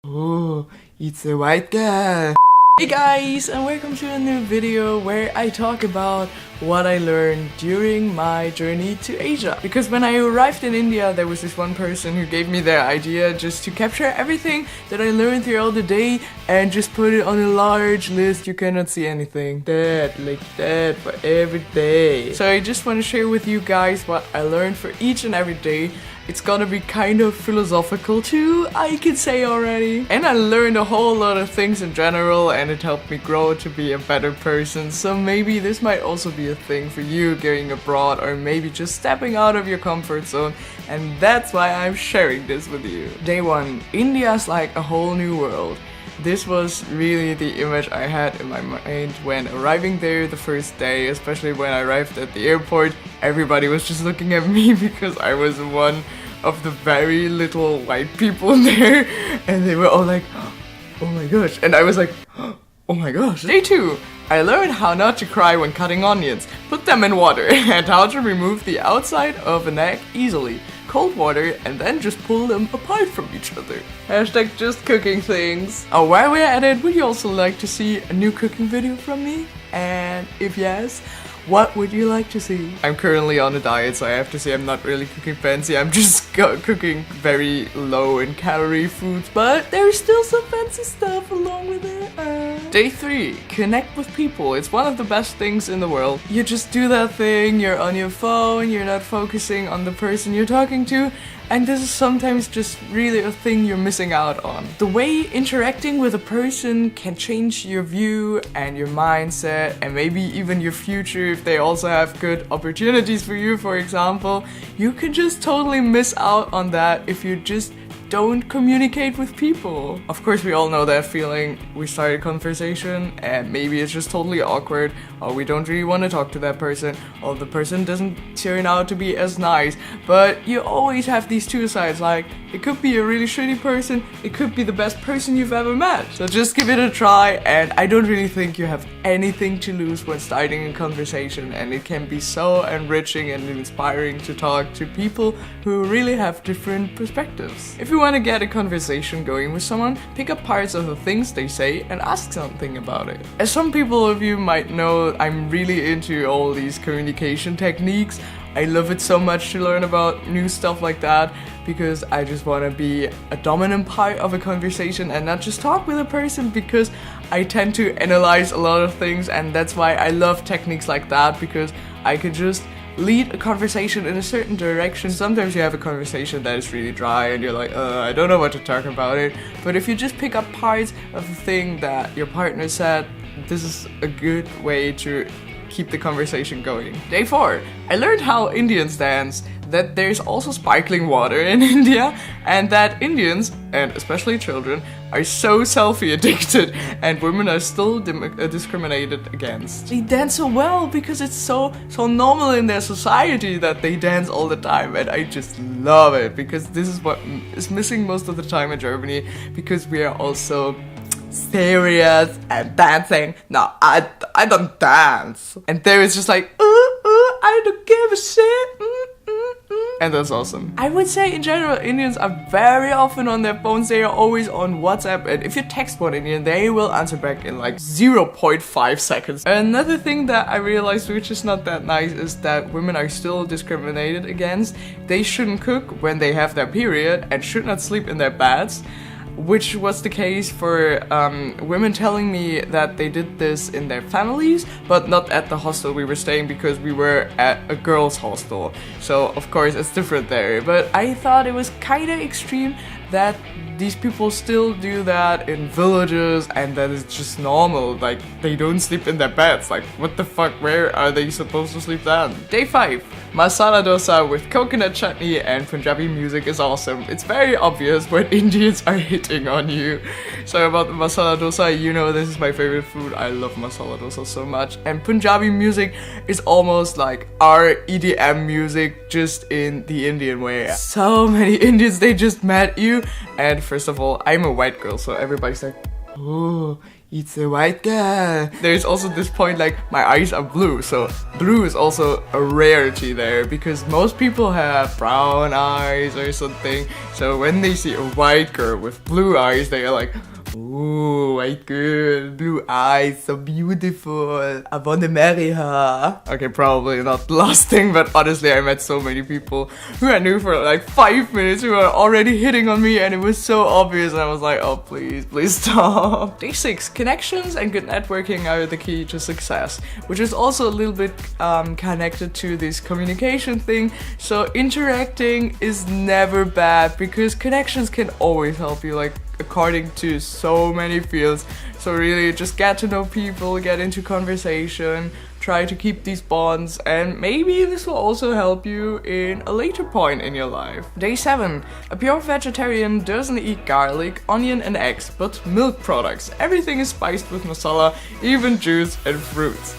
Oh, it's a white guy. Hey guys, and welcome to a new video where I talk about what I learned during my journey to Asia. Because when I arrived in India, there was this one person who gave me their idea just to capture everything that I learned throughout the day and just put it on a large list. You cannot see anything. Like that for every day. So I just want to share with you guys what I learned for each and every day. It's gonna be kind of philosophical too, I could say already. And I learned a whole lot of things in general, and it helped me grow to be a better person. So maybe this might also be a thing for you going abroad, or maybe just stepping out of your comfort zone. And that's why I'm sharing this with you. Day 1. India's like a whole new world. This was really the image I had in my mind when arriving there the first day, especially when I arrived at the airport. Everybody was just looking at me because I was one of the very little white people there, and they were all like, oh my gosh, and I was like, oh my gosh. Day 2. I learned how not to cry when cutting onions, put them in water, and how to remove the outside of an egg easily. Cold water, and then just pull them apart from each other. Hashtag just cooking things. Oh, while we're at it, would you also like to see a new cooking video from me? And if yes, what would you like to see? I'm currently on a diet, so I have to say I'm not really cooking fancy. I'm just cooking very low in calorie foods, but there's still some fancy stuff along with it. Day 3. Connect with people. It's one of the best things in the world. You just do that thing, you're on your phone, you're not focusing on the person you're talking to, and this is sometimes just really a thing you're missing out on. The way interacting with a person can change your view and your mindset, and maybe even your future if they also have good opportunities for you, for example. You can just totally miss out on that if you just don't communicate with people. Of course, we all know that feeling. We start a conversation and maybe it's just totally awkward, or we don't really want to talk to that person, or the person doesn't turn out to be as nice. But you always have these two sides, like it could be a really shitty person, it could be the best person you've ever met. So just give it a try, and I don't really think you have anything to lose when starting a conversation, and it can be so enriching and inspiring to talk to people who really have different perspectives. If you want to get a conversation going with someone, pick up parts of the things they say and ask something about it. As some people of you might know, I'm really into all these communication techniques. I love it so much to learn about new stuff like that, because I just want to be a dominant part of a conversation and not just talk with a person, because I tend to analyze a lot of things, and that's why I love techniques like that, because I could just lead a conversation in a certain direction. Sometimes you have a conversation that is really dry and you're like, I don't know what to talk about it. But if you just pick up parts of the thing that your partner said, this is a good way to keep the conversation going. Day 4. I learned how Indians dance, that there's also sparkling water in India, and that Indians, and especially children, are so selfie addicted, and women are still discriminated against. They dance so well because it's so normal in their society that they dance all the time, and I just love it, because this is what is missing most of the time in Germany, because we are also serious and dancing. No, I don't dance. And there it's just like, I don't give a shit. And that's awesome. I would say in general, Indians are very often on their phones. They are always on WhatsApp, and if you text one Indian, they will answer back in like 0.5 seconds. Another thing that I realized, which is not that nice, is that women are still discriminated against. They shouldn't cook when they have their period and should not sleep in their beds, which was the case for women telling me that they did this in their families, but not at the hostel we were staying, because we were at a girls' hostel. So of course it's different there. But I thought it was kind of extreme that these people still do that in villages, and that is just normal. Like, they don't sleep in their beds. Like, what the fuck, where are they supposed to sleep then? Day 5. Masala dosa with coconut chutney and Punjabi music is awesome. It's very obvious when Indians are hitting on you. So about the masala dosa, you know this is my favorite food. I love masala dosa so much. And Punjabi music is almost like our EDM music, just in the Indian way. So many Indians, they just met you. And first of all, I'm a white girl, so everybody's like, Oh, it's a white girl. There's also this point like my eyes are blue, so blue is also a rarity there because most people have brown eyes or something. So when they see a white girl with blue eyes, they are like, ooh, white girl, blue eyes, so beautiful. I wanna marry her. Okay, probably not the last thing, but honestly, I met so many people who I knew for like 5 minutes who were already hitting on me, and it was so obvious. And I was like, oh, please stop. Day 6, connections and good networking are the key to success, which is also a little bit connected to this communication thing. So interacting is never bad because connections can always help you, like according to so many fields. So really just get to know people, get into conversation, try to keep these bonds, and maybe this will also help you in a later point in your life. Day 7. A pure vegetarian doesn't eat garlic, onion and eggs, but milk products. Everything is spiced with masala, even juice and fruits.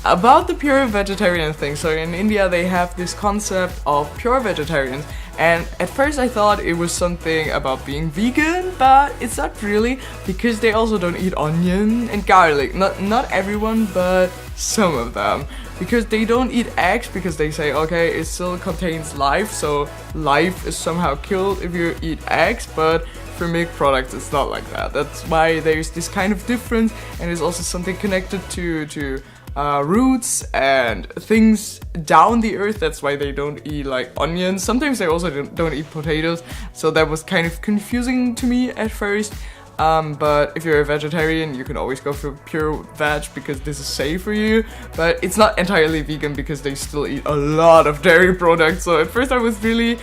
About the pure vegetarian thing, so in India they have this concept of pure vegetarians, and at first I thought it was something about being vegan, but it's not really, because they also don't eat onion and garlic. Not everyone, but some of them. Because they don't eat eggs, because they say, okay, it still contains life, so life is somehow killed if you eat eggs, but for milk products it's not like that. That's why there's this kind of difference, and it's also something connected to roots and things down the earth. That's why they don't eat like onions. Sometimes they also don't eat potatoes, so that was kind of confusing to me at first. But if you're a vegetarian, you can always go for pure veg because this is safe for you. But it's not entirely vegan because they still eat a lot of dairy products. So at first I was really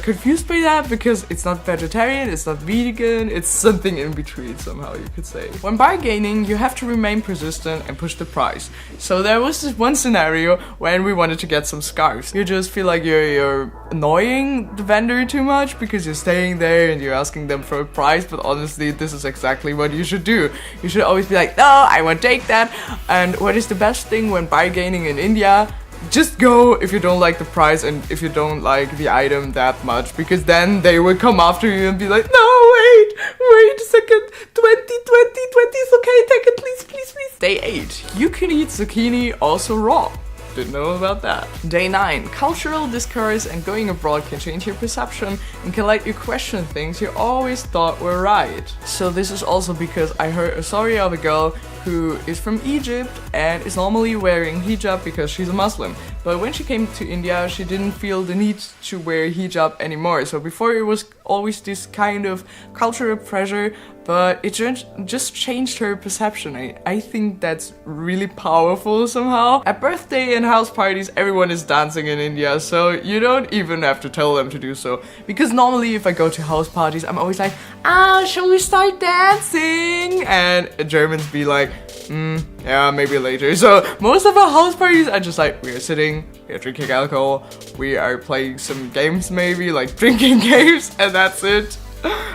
confused by that because it's not vegetarian, it's not vegan, it's something in between somehow, you could say. When bargaining, you have to remain persistent and push the price. So there was this one scenario when we wanted to get some scarves. You just feel like you're annoying the vendor too much because you're staying there and you're asking them for a price, but honestly this is exactly what you should do. You should always be like, no, I won't take that. And what is the best thing when bargaining in India? Just go if you don't like the price and if you don't like the item that much, because then they will come after you and be like, no, wait a second, 20 is okay, take it, please. Day 8. You can eat zucchini also raw. Didn't know about that. Day 9. Cultural discourse and going abroad can change your perception and can let you question things you always thought were right. So this is also because I heard a story of a girl who is from Egypt and is normally wearing hijab because she's a Muslim. But when she came to India, she didn't feel the need to wear hijab anymore. So before it was always this kind of cultural pressure, but it just changed her perception. I think that's really powerful somehow. At birthday and house parties, everyone is dancing in India, so you don't even have to tell them to do so. Because normally if I go to house parties, I'm always like, shall we start dancing? And Germans be like, yeah, maybe later. So most of our house parties are just like, we are sitting, we are drinking alcohol, we are playing some games maybe, like drinking games, and that's it.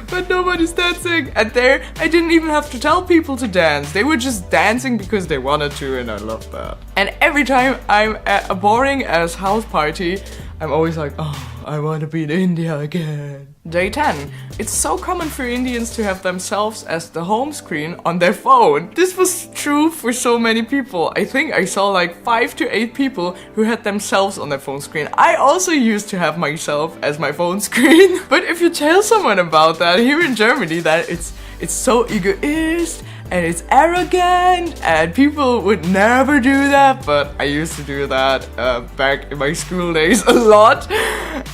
But nobody's dancing. And there, I didn't even have to tell people to dance. They were just dancing because they wanted to, and I love that. And every time I'm at a boring ass house party, I'm always like, oh, I want to be in India again. Day 10. It's so common for Indians to have themselves as the home screen on their phone. This was true for so many people. I think I saw like 5 to 8 people who had themselves on their phone screen. I also used to have myself as my phone screen. But if you tell someone about that here in Germany, that it's so egoist and it's arrogant and people would never do that, but I used to do that back in my school days a lot.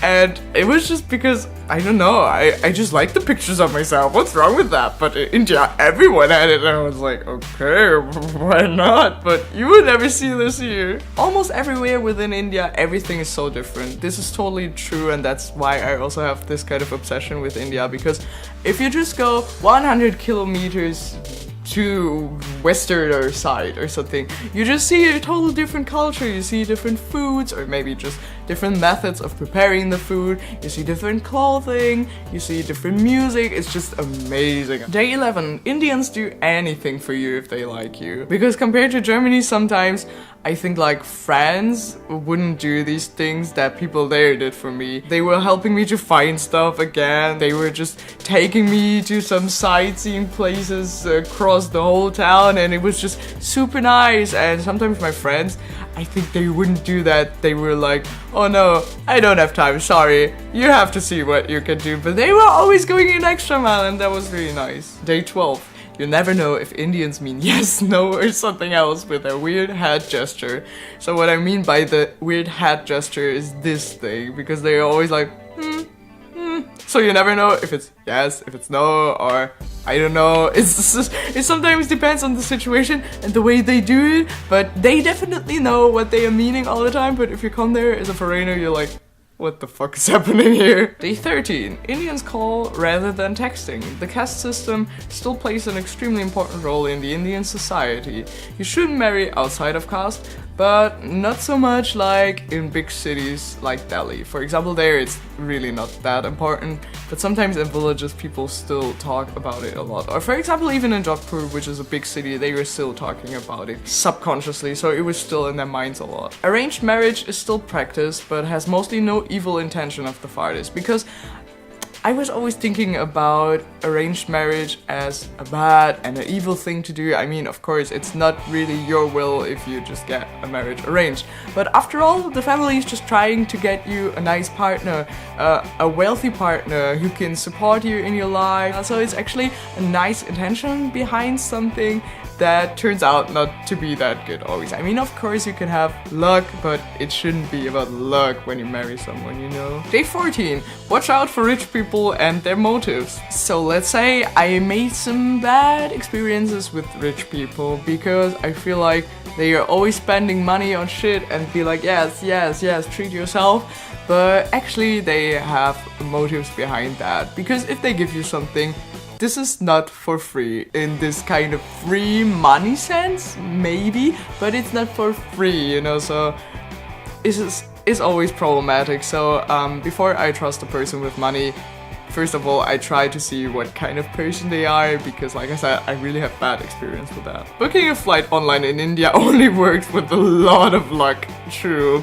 And it was just because, I don't know, I just like the pictures of myself. What's wrong with that? But in India, everyone had it, and I was like, okay, why not? But you would never see this here. Almost everywhere within India, everything is so different. This is totally true, and that's why I also have this kind of obsession with India, because if you just go 100 kilometers to Westerner side or something. You just see a total different culture. You see different foods, or maybe just different methods of preparing the food. You see different clothing. You see different music. It's just amazing. Day 11. Indians do anything for you if they like you. Because compared to Germany, sometimes I think like France wouldn't do these things that people there did for me. They were helping me to find stuff again. They were just taking me to some sightseeing places across the whole town, and it was just super nice. And sometimes my friends, I think they wouldn't do that. They were like, oh no, I don't have time, sorry. You have to see what you can do. But they were always going an extra mile, and that was really nice. Day 12. You never know if Indians mean yes, no, or something else with their weird head gesture. So what I mean by the weird head gesture is this thing, because they're always like, So you never know if it's yes, if it's no, or I don't know. It sometimes depends on the situation and the way they do it, but they definitely know what they are meaning all the time. But if you come there as a foreigner, you're like, what the fuck is happening here? Day 13. Indians call rather than texting. The caste system still plays an extremely important role in the Indian society. You shouldn't marry outside of caste, but not so much like in big cities like Delhi. For example, there it's really not that important, but sometimes in villages people still talk about it a lot. Or for example, even in Jodhpur, which is a big city, they were still talking about it subconsciously, so it was still in their minds a lot. Arranged marriage is still practiced, but has mostly no evil intention of the fathers, because I was always thinking about arranged marriage as a bad and an evil thing to do. I mean, of course, it's not really your will if you just get a marriage arranged. But after all, the family is just trying to get you a nice partner, a wealthy partner who can support you in your life. So it's actually a nice intention behind something that turns out not to be that good always. I mean, of course you can have luck, but it shouldn't be about luck when you marry someone, you know. Day 14. Watch out for rich people and their motives. So let's say I made some bad experiences with rich people because I feel like they are always spending money on shit and be like, yes, yes, yes, treat yourself. But actually they have motives behind that, because if they give you something, this is not for free in this kind of free money sense, maybe, but it's not for free, you know, so it's always problematic. So before I trust a person with money, first of all, I try to see what kind of person they are, because like I said, I really have bad experience with that. Booking a flight online in India only works with a lot of luck, true.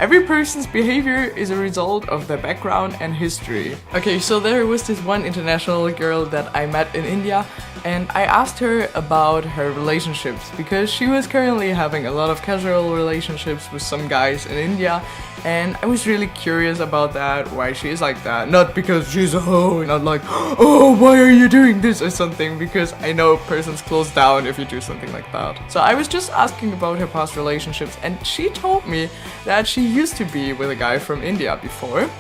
Every person's behavior is a result of their background and history. Okay, so there was this one international girl that I met in India, and I asked her about her relationships because she was currently having a lot of casual relationships with some guys in India, and I was really curious about that, why she is like that. Not because she's a hoe, not like, oh, why are you doing this or something, because I know persons close down if you do something like that. So I was just asking about her past relationships, and she told me that she used to be with a guy from India before,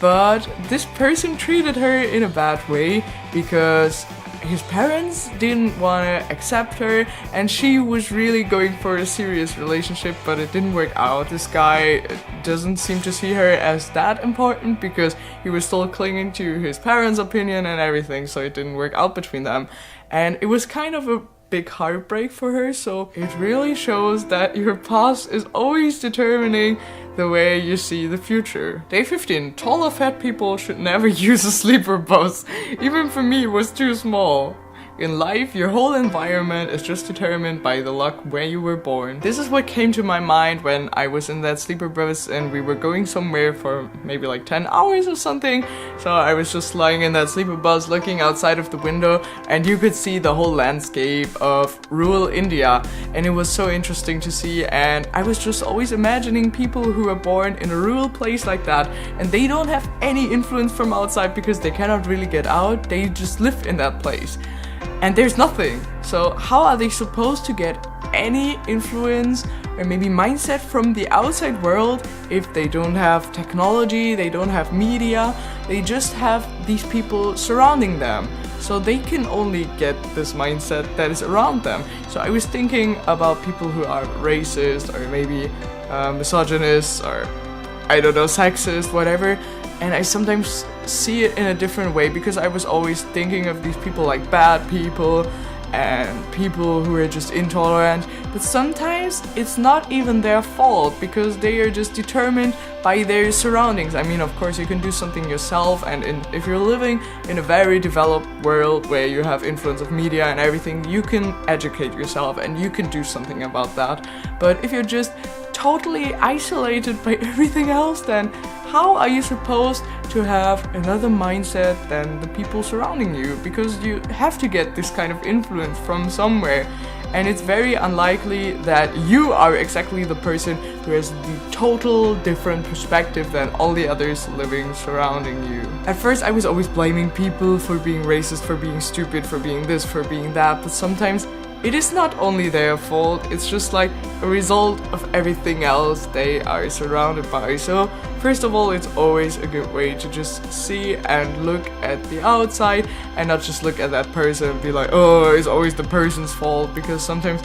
but this person treated her in a bad way because his parents didn't want to accept her, and she was really going for a serious relationship, but it didn't work out. This guy doesn't seem to see her as that important because he was still clinging to his parents' opinion and everything, so it didn't work out between them. And it was kind of a big heartbreak for her, so it really shows that your past is always determining the way you see the future. Day 15. Tall or fat people should never use a sleeper bus. Even for me, it was too small. In life, your whole environment is just determined by the luck where you were born. This is what came to my mind when I was in that sleeper bus and we were going somewhere for maybe like 10 hours or something. So I was just lying in that sleeper bus looking outside of the window, and you could see the whole landscape of rural India, and it was so interesting to see. And I was just always imagining people who are born in a rural place like that, and they don't have any influence from outside because they cannot really get out. They just live in that place. And there's nothing. So how are they supposed to get any influence or maybe mindset from the outside world if they don't have technology, they don't have media, they just have these people surrounding them? So they can only get this mindset that is around them. So I was thinking about people who are racist or maybe misogynist or I don't know, sexist, whatever. And I sometimes see it in a different way because I was always thinking of these people like bad people, and people who are just intolerant, but sometimes it's not even their fault because they are just determined by their surroundings. I mean, of course, you can do something yourself, and if you're living in a very developed world where you have influence of media and everything, you can educate yourself and you can do something about that. But if you're just totally isolated by everything else, then how are you supposed to have another mindset than the people surrounding you? Because you have to get this kind of influence from somewhere. And it's very unlikely that you are exactly the person who has the total different perspective than all the others living surrounding you. At first I was always blaming people for being racist, for being stupid, for being this, for being that, but sometimes it is not only their fault, it's just like a result of everything else they are surrounded by. So first of all, it's always a good way to just see and look at the outside and not just look at that person and be like, oh, it's always the person's fault, because sometimes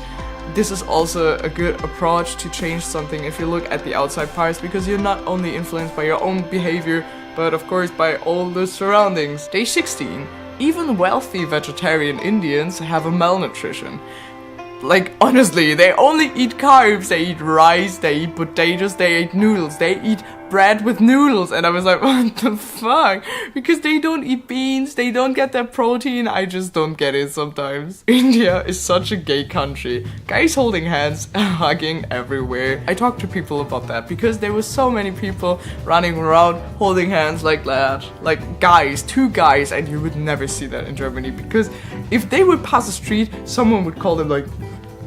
this is also a good approach to change something if you look at the outside parts, because you're not only influenced by your own behavior, but of course by all the surroundings. Day 16. Even wealthy vegetarian Indians have a malnutrition. Like, honestly, they only eat carbs. They eat rice, they eat potatoes, they eat noodles, they eat bread with noodles. And I was like, what the fuck? Because they don't eat beans, they don't get their protein. I just don't get it sometimes. India is such a gay country. Guys holding hands and hugging everywhere. I talked to people about that because there were so many people running around holding hands like that. Like guys, two guys, and you would never see that in Germany, because if they would pass the street, someone would call them like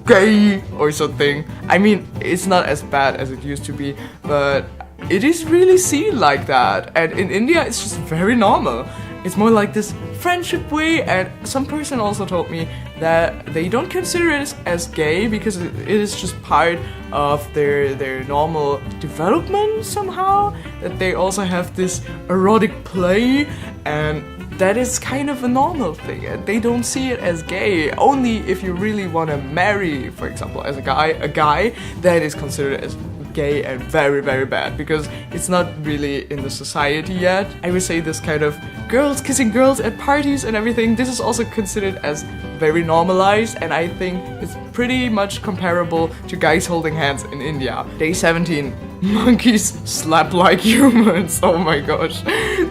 gay or something. I mean, it's not as bad as it used to be, but it is really seen like that. And in India, it's just very normal. It's more like this friendship way, and some person also told me that they don't consider it as gay because it is just part of their normal development somehow, that they also have this erotic play, and that is kind of a normal thing, and they don't see it as gay. Only if you really want to marry, for example, as a guy, that is considered as gay and very, very bad, because it's not really in the society yet. I would say this kind of girls kissing girls at parties and everything, this is also considered as very normalized, and I think it's pretty much comparable to guys holding hands in India. Day 17. Monkeys slap like humans. Oh my gosh.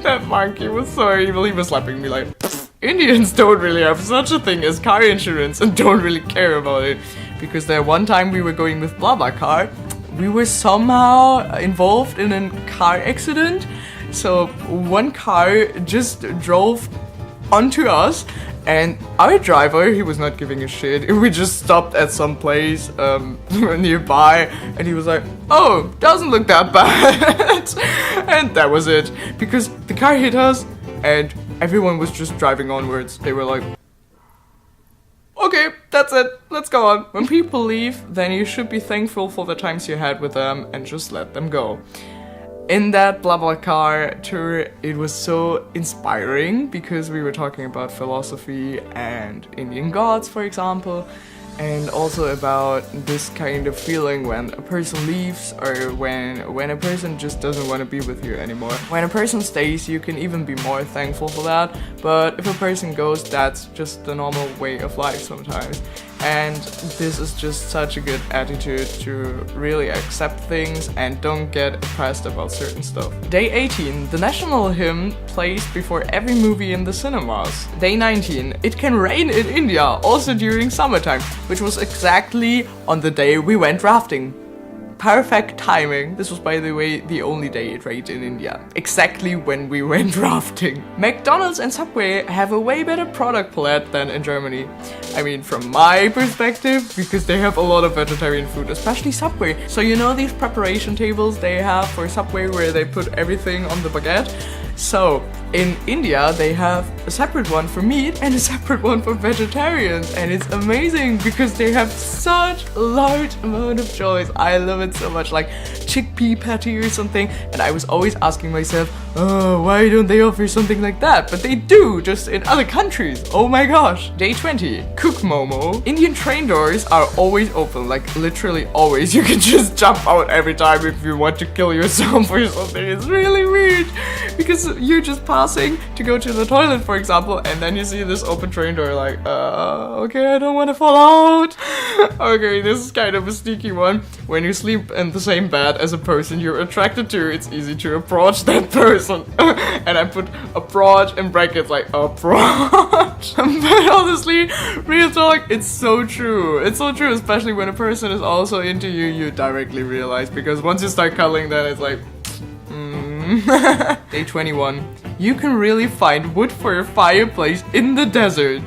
That monkey was so evil. He was slapping me like, Indians don't really have such a thing as car insurance and don't really care about it. Because there one time we were going with BlaBlaCar, we were somehow involved in a car accident. So one car just drove onto us, and our driver, he was not giving a shit. We just stopped at some place nearby, and he was like, oh, doesn't look that bad. And that was it. Because the car hit us, and everyone was just driving onwards. They were like, okay, that's it, let's go on. When people leave, then you should be thankful for the times you had with them and just let them go. In that BlaBlaCar tour, it was so inspiring because we were talking about philosophy and Indian gods, for example, and also about this kind of feeling when a person leaves, or when a person just doesn't want to be with you anymore. When a person stays, you can even be more thankful for that, but if a person goes, that's just the normal way of life sometimes. And this is just such a good attitude to really accept things and don't get oppressed about certain stuff. Day 18. The national hymn plays before every movie in the cinemas. Day 19. It can rain in India, also during summertime, which was exactly on the day we went rafting. Perfect timing. This was, by the way, the only day it rained in India. Exactly when we went rafting. McDonald's and Subway have a way better product palette than in Germany. I mean, from my perspective, because they have a lot of vegetarian food, especially Subway. So you know these preparation tables they have for Subway where they put everything on the baguette? So, in India, they have a separate one for meat and a separate one for vegetarians, and it's amazing because they have such a large amount of choice. I love it so much, like chickpea patty or something, and I was always asking myself, oh, why don't they offer something like that? But they do, just in other countries. Oh my gosh. Day 20. Cook Momo. Indian train doors are always open, like literally always. You can just jump out every time if you want to kill yourself or something. It's really weird because you're just passing passing to go to the toilet, for example, and then you see this open train door, like, okay, I don't want to fall out. Okay, this is kind of a sneaky one. When you sleep in the same bed as a person you're attracted to, it's easy to approach that person. And I put approach in brackets, like, approach. But honestly, real talk, it's so true. It's so true, especially when a person is also into you, you directly realize, because once you start cuddling, then it's like, Day 21. You can really find wood for your fireplace in the desert.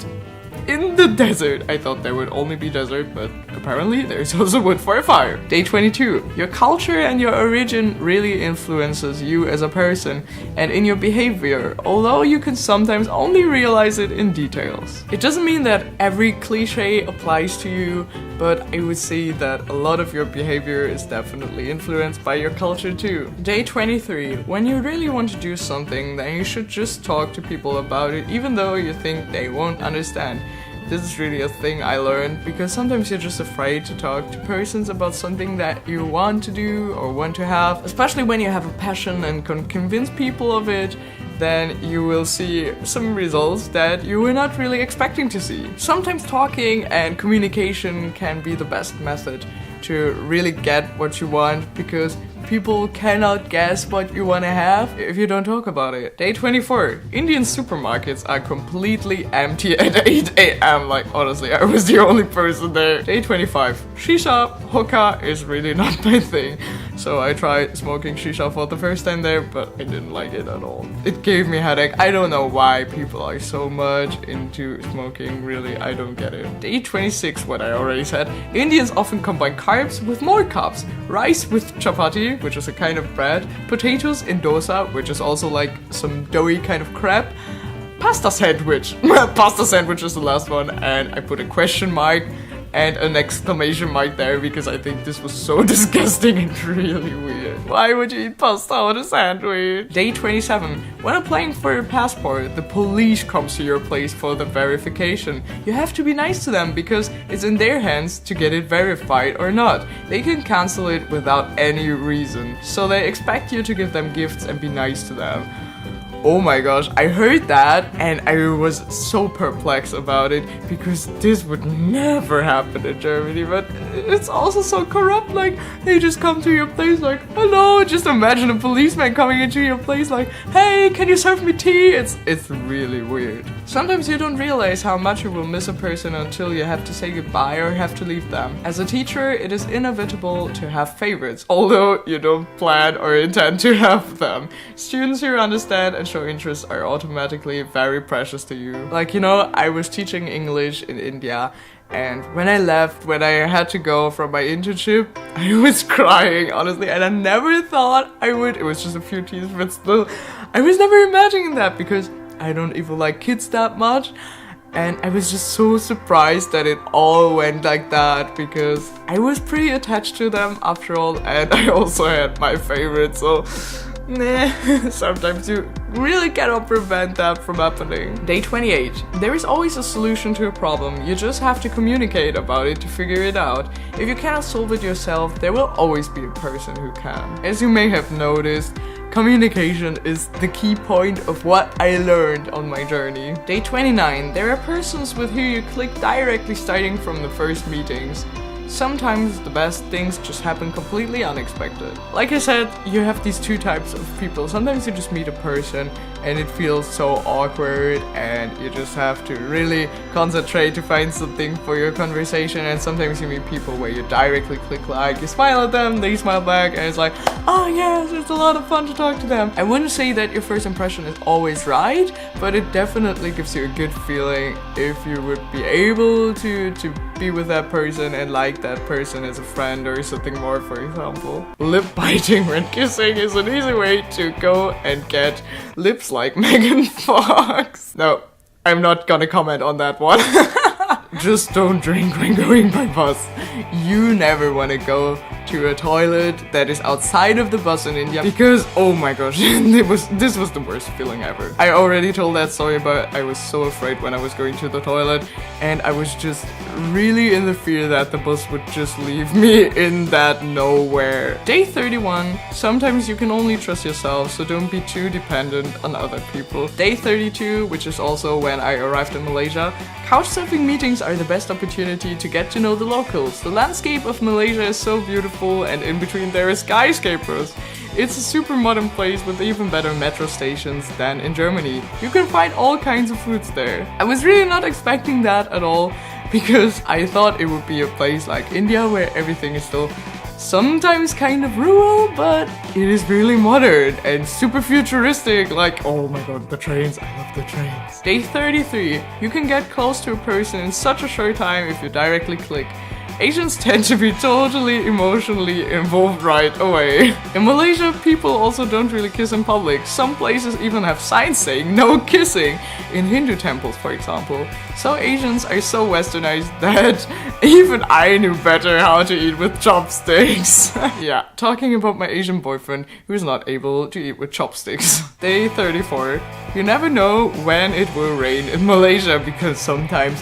In the desert. I thought there would only be desert, but apparently there's also wood for a fire. Day 22. Your culture and your origin really influences you as a person and in your behavior, although you can sometimes only realize it in details. It doesn't mean that every cliche applies to you, but I would say that a lot of your behavior is definitely influenced by your culture too. Day 23. When you really want to do something, then you should just talk to people about it, even though you think they won't understand. This is really a thing I learned, because sometimes you're just afraid to talk to persons about something that you want to do or want to have. Especially when you have a passion and can convince people of it, then you will see some results that you were not really expecting to see. Sometimes talking and communication can be the best method to really get what you want, because people cannot guess what you want to have if you don't talk about it. Day 24. Indian supermarkets are completely empty at 8 a.m. Like, honestly, I was the only person there. Day 25. Shisha, hookah is really not my thing. So I tried smoking shisha for the first time there, but I didn't like it at all. It gave me a headache. I don't know why people are so much into smoking, really, I don't get it. Day 26, what I already said. Indians often combine carbs with more carbs. Rice with chapati, which is a kind of bread. Potatoes in dosa, which is also like some doughy kind of crab. Pasta sandwich. Pasta sandwich is the last one, and I put a question mark and an exclamation mark there, because I think this was so disgusting and really weird. Why would you eat pasta on a sandwich? Day 27. When applying for your passport, the police comes to your place for the verification. You have to be nice to them, because it's in their hands to get it verified or not. They can cancel it without any reason, so they expect you to give them gifts and be nice to them. Oh my gosh, I heard that and I was so perplexed about it, because this would never happen in Germany, but it's also so corrupt. Like, they just come to your place like, hello, just imagine a policeman coming into your place like, hey, can you serve me tea? It's really weird. Sometimes you don't realize how much you will miss a person until you have to say goodbye or have to leave them. As a teacher, it is inevitable to have favorites, although you don't plan or intend to have them. Students who understand and show interest are automatically very precious to you. Like, you know, I was teaching English in India, and when I left, when I had to go from my internship, I was crying, honestly, and I never thought I would. It was just a few tears, but still, I was never imagining that, because I don't even like kids that much. And I was just so surprised that it all went like that, because I was pretty attached to them after all, and I also had my favorite, so sometimes you really cannot prevent that from happening. Day 28. There is always a solution to a problem. You just have to communicate about it to figure it out. If you cannot solve it yourself, there will always be a person who can. As you may have noticed, communication is the key point of what I learned on my journey. Day 29. There are persons with who you click directly starting from the first meetings. Sometimes the best things just happen completely unexpected. Like I said, you have these two types of people. Sometimes you just meet a person and it feels so awkward and you just have to really concentrate to find something for your conversation, and sometimes you meet people where you directly click like, you smile at them, they smile back, and it's like, oh yes, it's a lot of fun to talk to them. I wouldn't say that your first impression is always right, but it definitely gives you a good feeling if you would be able to be with that person and like that person as a friend or something more, for example. Lip biting when kissing is an easy way to go and get lips like Megan Fox. No, I'm not gonna comment on that one. Just don't drink when going by bus. You never want to go to a toilet that is outside of the bus in India, because oh my gosh, this was the worst feeling ever. I already told that story, but I was so afraid when I was going to the toilet, and I was just really in the fear that the bus would just leave me in that nowhere. Day 31, sometimes you can only trust yourself, so don't be too dependent on other people. Day 32, which is also when I arrived in Malaysia, couchsurfing meetings are the best opportunity to get to know the locals. The landscape of Malaysia is so beautiful, and in between there is skyscrapers. It's a super modern place with even better metro stations than in Germany. You can find all kinds of foods there. I was really not expecting that at all, because I thought it would be a place like India where everything is still sometimes kind of rural, but it is really modern and super futuristic. Like, oh my god, the trains, I love the trains. Day 33, you can get close to a person in such a short time if you directly click. Asians tend to be totally emotionally involved right away. In Malaysia, people also don't really kiss in public. Some places even have signs saying no kissing, in Hindu temples for example. So Asians are so westernized that even I knew better how to eat with chopsticks. Yeah, talking about my Asian boyfriend who is not able to eat with chopsticks. Day 34. You never know when it will rain in Malaysia because sometimes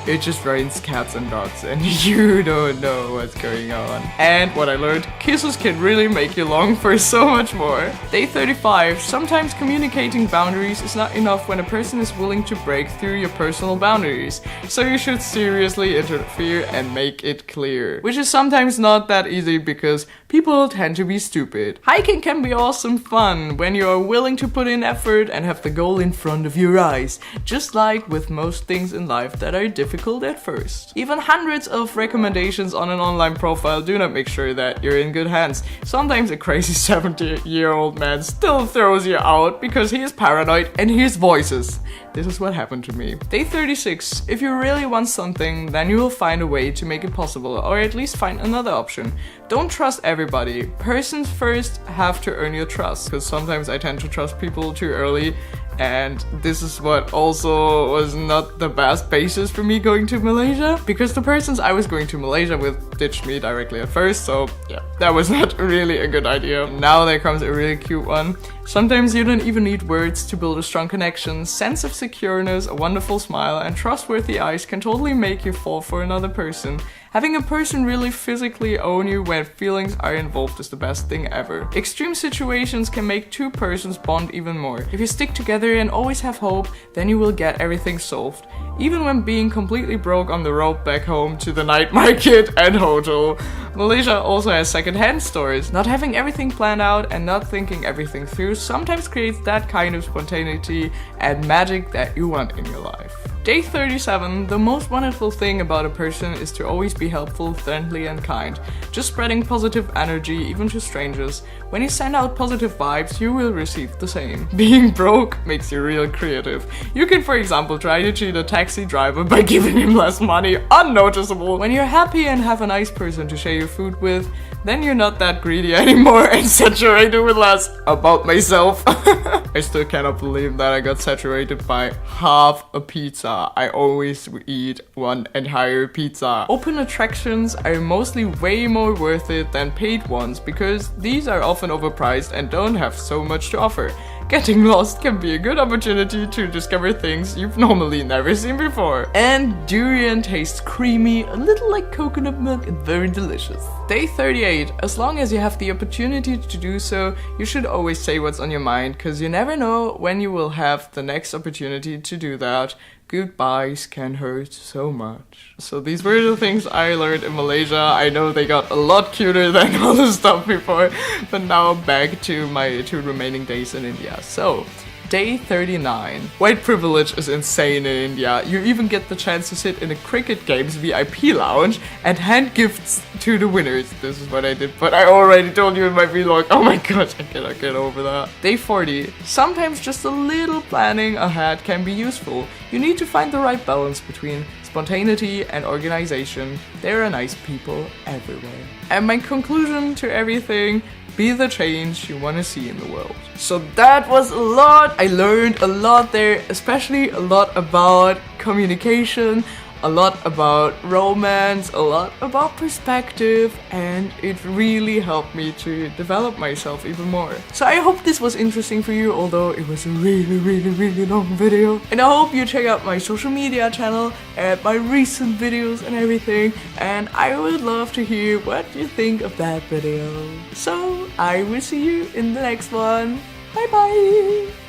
it just rains cats and dogs and you don't know what's going on. And what I learned, kisses can really make you long for so much more. Day 35, sometimes communicating boundaries is not enough when a person is willing to break through your personal boundaries. So you should seriously interfere and make it clear. Which is sometimes not that easy because people tend to be stupid. Hiking can be awesome fun when you are willing to put in effort and have the goal in front of your eyes. Just like with most things in life that are difficult at first. Even hundreds of recommendations on an online profile do not make sure that you're in good hands. Sometimes a crazy 70-year-old man still throws you out because he is paranoid and hears voices. This is what happened to me. Day 36. If you really want something, then you will find a way to make it possible, or at least find another option. Don't trust everybody. Persons first have to earn your trust, because sometimes I tend to trust people too early. And this is what also was not the best basis for me going to Malaysia, because the persons I was going to Malaysia with ditched me directly at first, so yeah, that was not really a good idea. Now there comes a really cute one. Sometimes you don't even need words to build a strong connection. Sense of secureness, a wonderful smile, and trustworthy eyes can totally make you fall for another person. Having a person really physically own you when feelings are involved is the best thing ever. Extreme situations can make two persons bond even more. If you stick together and always have hope, then you will get everything solved. Even when being completely broke on the road back home to the night market and hotel. Malaysia also has second-hand stores. Not having everything planned out and not thinking everything through sometimes creates that kind of spontaneity and magic that you want in your life. Day 37. The most wonderful thing about a person is to always be helpful, friendly and kind. Just spreading positive energy even to strangers. When you send out positive vibes, you will receive the same. Being broke makes you real creative. You can, for example, try to cheat a taxi driver by giving him less money, unnoticeable. When you're happy and have a nice person to share your food with, then you're not that greedy anymore and saturated with less. About myself. I still cannot believe that I got saturated by half a pizza. I always eat one entire pizza. Open attractions are mostly way more worth it than paid ones because these are often overpriced and don't have so much to offer. Getting lost can be a good opportunity to discover things you've normally never seen before. And durian tastes creamy, a little like coconut milk and very delicious. Day 38. As long as you have the opportunity to do so, you should always say what's on your mind, because you never know when you will have the next opportunity to do that. Goodbyes can hurt so much. So these were the things I learned in Malaysia. I know they got a lot cuter than all the stuff before, but now back to my 2 remaining days in India. So, Day 39. White privilege is insane in India. You even get the chance to sit in a cricket game's VIP lounge and hand gifts to the winners. This is what I did, but I already told you in my vlog. Oh my god, I cannot get over that. Day 40. Sometimes just a little planning ahead can be useful. You need to find the right balance between spontaneity and organization. There are nice people everywhere. And my conclusion to everything: be the change you want to see in the world. So that was a lot. I learned a lot there, especially a lot about communication, a lot about romance, a lot about perspective, and it really helped me to develop myself even more. So I hope this was interesting for you, although it was a really long video. And I hope you check out my social media channel and my recent videos and everything, and I would love to hear what you think of that video. So I will see you in the next one. Bye bye!